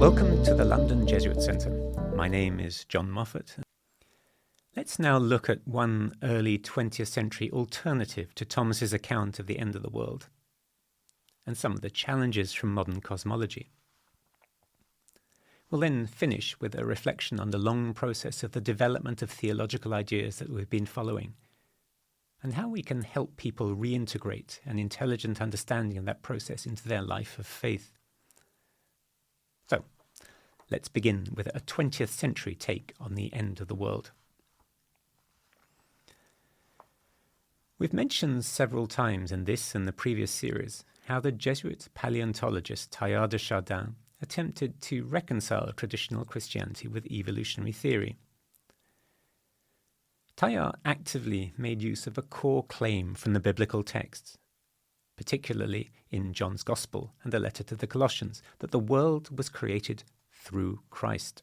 Welcome to the London Jesuit Centre. My name is John Moffatt. Let's now look at one early 20th century alternative to Thomas's account of the end of the world and some of the challenges from modern cosmology. We'll then finish with a reflection on the long process of the development of theological ideas that we've been following and how we can help people reintegrate an intelligent understanding of that process into their life of faith. So, let's begin with a 20th century take on the end of the world. We've mentioned several times in this and the previous series how the Jesuit paleontologist Teilhard de Chardin attempted to reconcile traditional Christianity with evolutionary theory. Teilhard actively made use of a core claim from the biblical texts, particularly in John's Gospel and the letter to the Colossians, that the world was created through Christ.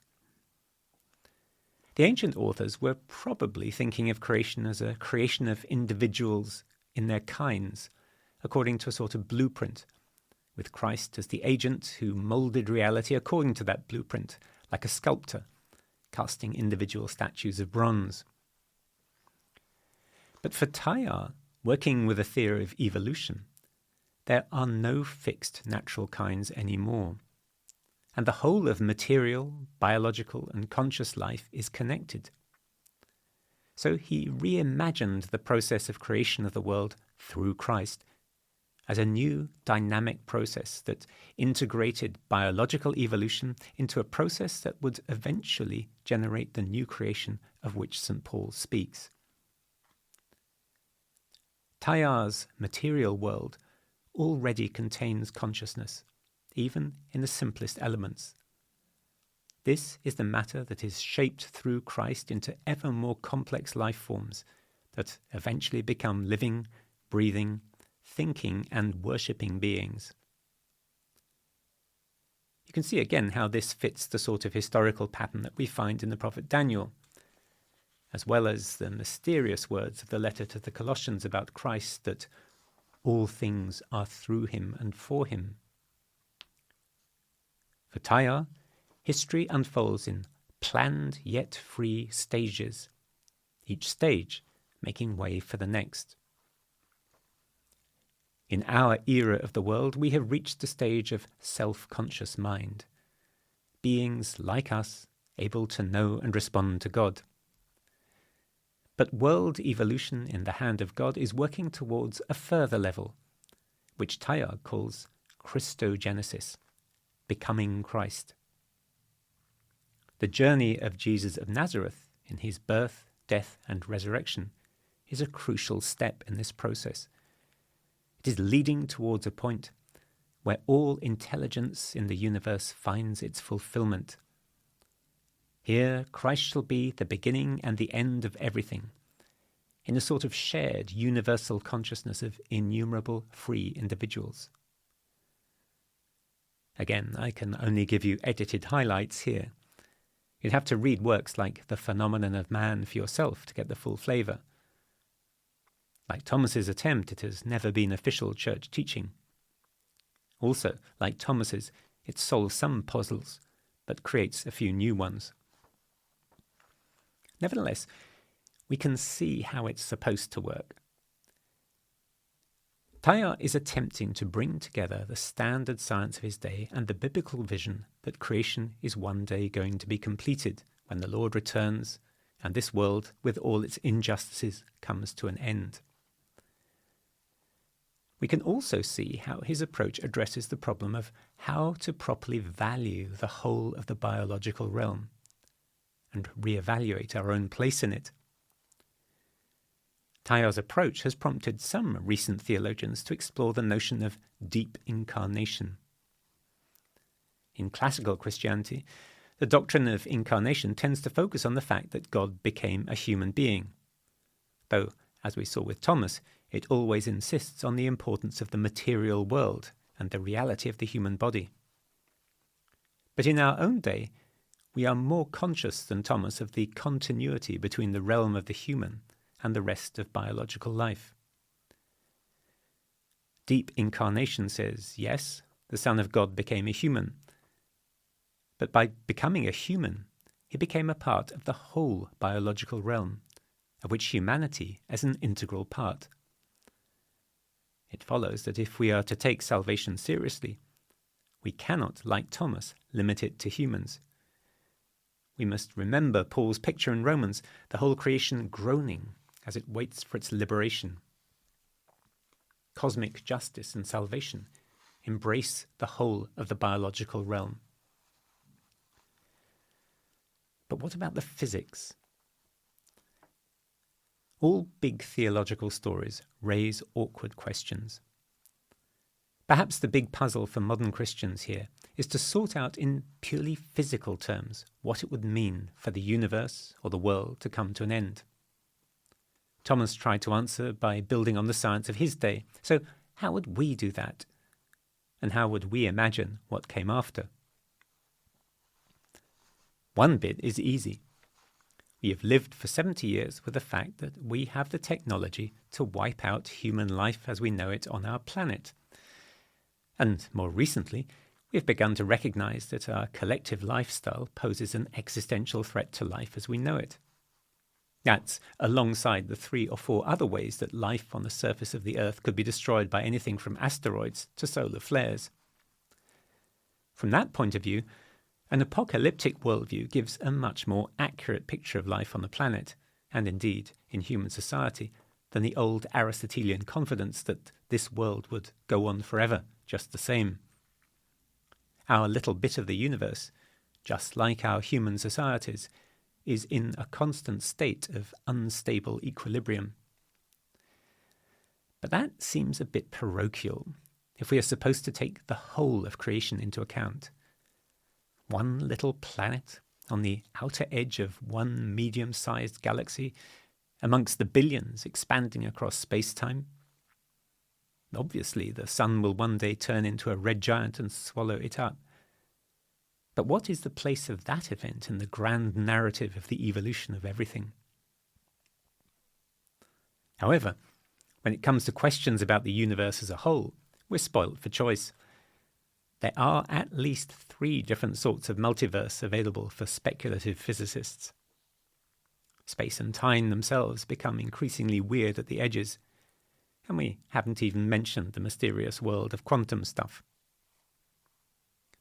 The ancient authors were probably thinking of creation as a creation of individuals in their kinds, according to a sort of blueprint, with Christ as the agent who moulded reality according to that blueprint, like a sculptor, casting individual statues of bronze. But for Teilhard, working with a theory of evolution, there are no fixed natural kinds anymore, and the whole of material, biological, and conscious life is connected. So he reimagined the process of creation of the world through Christ as a new dynamic process that integrated biological evolution into a process that would eventually generate the new creation of which St. Paul speaks. Teilhard's material world already contains consciousness, even in the simplest elements. This is the matter that is shaped through Christ into ever more complex life forms that eventually become living, breathing, thinking and worshipping beings. You can see again how this fits the sort of historical pattern that we find in the prophet Daniel, as well as the mysterious words of the letter to the Colossians about Christ, that all things are through him and for him. For Teilhard, history unfolds in planned yet free stages, each stage making way for the next. In our era of the world, we have reached the stage of self-conscious mind, beings like us able to know and respond to God. But world evolution in the hand of God is working towards a further level, which Teilhard calls Christogenesis, becoming Christ. The journey of Jesus of Nazareth in his birth, death, and resurrection is a crucial step in this process. It is leading towards a point where all intelligence in the universe finds its fulfillment. Here, Christ shall be the beginning and the end of everything, in a sort of shared universal consciousness of innumerable free individuals. Again, I can only give you edited highlights here. You'd have to read works like The Phenomenon of Man for yourself to get the full flavour. Like Thomas's attempt, it has never been official church teaching. Also, like Thomas's, it solves some puzzles, but creates a few new ones. Nevertheless, we can see how it's supposed to work. Teilhard is attempting to bring together the standard science of his day and the biblical vision that creation is one day going to be completed when the Lord returns and this world, with all its injustices, comes to an end. We can also see how his approach addresses the problem of how to properly value the whole of the biological realm and reevaluate our own place in it. Teilhard's approach has prompted some recent theologians to explore the notion of deep incarnation. In classical Christianity, the doctrine of incarnation tends to focus on the fact that God became a human being, though, as we saw with Thomas, it always insists on the importance of the material world and the reality of the human body. But in our own day, we are more conscious than Thomas of the continuity between the realm of the human and the rest of biological life. Deep incarnation says, yes, the Son of God became a human, But by becoming a human, he became a part of the whole biological realm, of which humanity is an integral part. It follows that if we are to take salvation seriously, we cannot, like Thomas, limit it to humans. We must remember Paul's picture in Romans, the whole creation groaning as it waits for its liberation. Cosmic justice and salvation embrace the whole of the biological realm. But what about the physics? All big theological stories raise awkward questions. Perhaps the big puzzle for modern Christians here is to sort out in purely physical terms what it would mean for the universe or the world to come to an end. Thomas tried to answer by building on the science of his day. So how would we do that? And how would we imagine what came after? One bit is easy. We have lived for 70 years with the fact that we have the technology to wipe out human life as we know it on our planet. And more recently, we have begun to recognize that our collective lifestyle poses an existential threat to life as we know it. That's alongside the 3 or 4 other ways that life on the surface of the Earth could be destroyed by anything from asteroids to solar flares. From that point of view, an apocalyptic worldview gives a much more accurate picture of life on the planet, and indeed in human society, than the old Aristotelian confidence that this world would go on forever, just the same. Our little bit of the universe, just like our human societies, is in a constant state of unstable equilibrium. But that seems a bit parochial if we are supposed to take the whole of creation into account. One little planet on the outer edge of one medium-sized galaxy amongst the billions expanding across space-time. Obviously, the sun will one day turn into a red giant and swallow it up. But what is the place of that event in the grand narrative of the evolution of everything? However, when it comes to questions about the universe as a whole, we're spoilt for choice. There are at least 3 different sorts of multiverse available for speculative physicists. Space and time themselves become increasingly weird at the edges, and we haven't even mentioned the mysterious world of quantum stuff.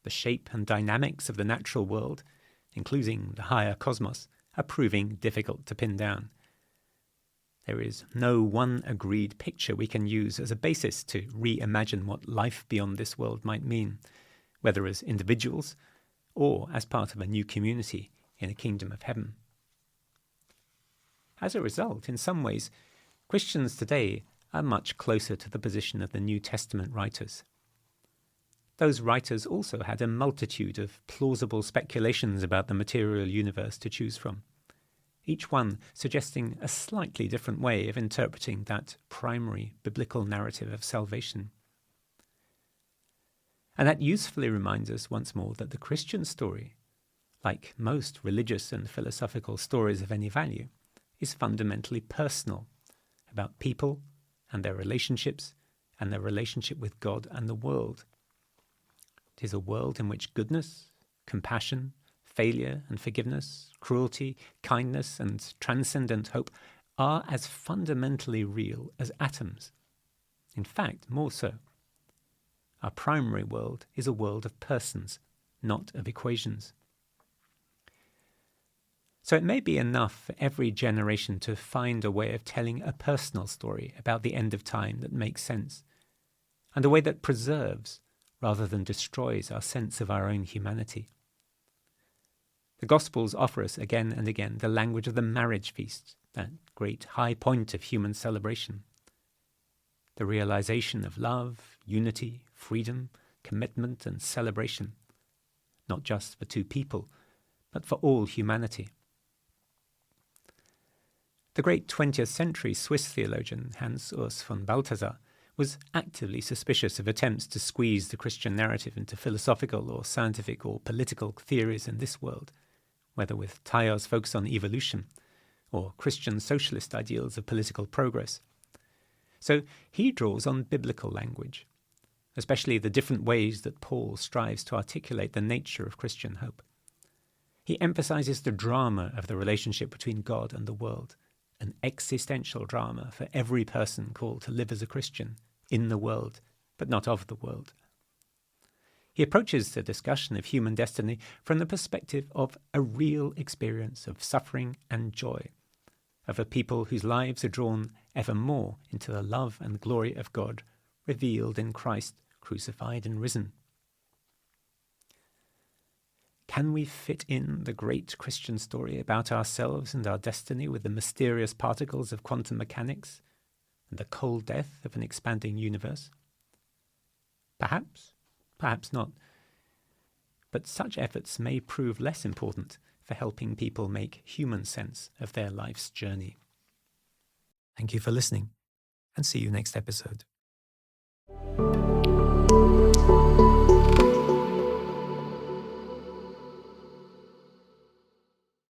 The shape and dynamics of the natural world, including the higher cosmos, are proving difficult to pin down. There is no one agreed picture we can use as a basis to reimagine what life beyond this world might mean, whether as individuals or as part of a new community in a kingdom of heaven. As a result, in some ways, Christians today are much closer to the position of the New Testament writers. Those writers also had a multitude of plausible speculations about the material universe to choose from, each one suggesting a slightly different way of interpreting that primary biblical narrative of salvation. And that usefully reminds us once more that the Christian story, like most religious and philosophical stories of any value, is fundamentally personal, about people and their relationships and their relationship with God and the world. It is a world in which goodness, compassion, failure and forgiveness, cruelty, kindness and transcendent hope are as fundamentally real as atoms. In fact, more so. Our primary world is a world of persons, not of equations. So it may be enough for every generation to find a way of telling a personal story about the end of time that makes sense, and a way that preserves rather than destroys our sense of our own humanity. The Gospels offer us again and again the language of the marriage feast, that great high point of human celebration. The realization of love, unity, freedom, commitment and celebration, not just for 2 people, but for all humanity. The great 20th century Swiss theologian Hans Urs von Balthasar was actively suspicious of attempts to squeeze the Christian narrative into philosophical or scientific or political theories in this world, whether with Teilhard's focus on evolution or Christian socialist ideals of political progress. So he draws on biblical language, especially the different ways that Paul strives to articulate the nature of Christian hope. He emphasizes the drama of the relationship between God and the world, an existential drama for every person called to live as a Christian, in the world, but not of the world. He approaches the discussion of human destiny from the perspective of a real experience of suffering and joy, of a people whose lives are drawn ever more into the love and glory of God, revealed in Christ, crucified and risen. Can we fit in the great Christian story about ourselves and our destiny with the mysterious particles of quantum mechanics and the cold death of an expanding universe? Perhaps, perhaps not. But such efforts may prove less important for helping people make human sense of their life's journey. Thank you for listening, and see you next episode.